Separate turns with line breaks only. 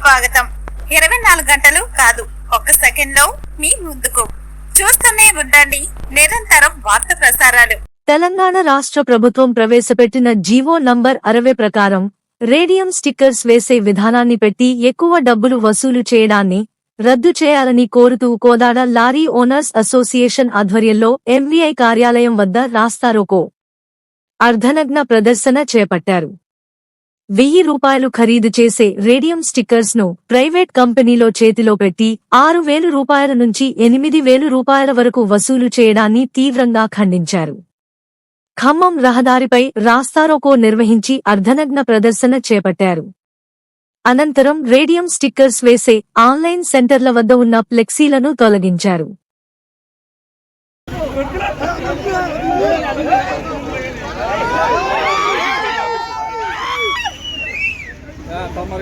స్వాగతం. 24 గంటలు కాదు, ఒక్క సెకండ్ లో మీ ముందుకు. చూస్తూనే ఉండండి నిరంతరం వార్త ప్రసారాలు.
తెలంగాణ రాష్ట్ర ప్రభుత్వం ప్రవేశపెట్టిన జీవో నంబర్ 60 ప్రకారం రేడియం స్టిక్కర్స్ వేసే విధానాన్ని పెట్టి ఎక్కువ డబ్బులు వసూలు చేయడాన్ని రద్దు చేయాలని కోరుతూ కోదాడ లారీ ఓనర్స్ అసోసియేషన్ ఆధ్వర్యంలో ఎంవీఐ కార్యాలయం వద్ద రాస్తారోకో అర్ధనగ్న ప్రదర్శన చేపట్టారు. ₹1000 ఖరీదు చేసే రేడియం స్టిక్కర్స్ ను ప్రైవేట్ కంపెనీలో చేతిలో పెట్టి ₹6000 నుంచి ₹8000 వరకు వసూలు చేయడాన్ని తీవ్రంగా ఖండించారు. ఖమ్మం రహదారిపై రాస్తారోకో నిర్వహించి అర్ధనగ్న ప్రదర్శన చేపట్టారు. అనంతరం రేడియం స్టిక్కర్స్ వేసే ఆన్లైన్ సెంటర్ల వద్ద ఉన్న ఫ్లెక్సీలను తొలగించారు.
Tamar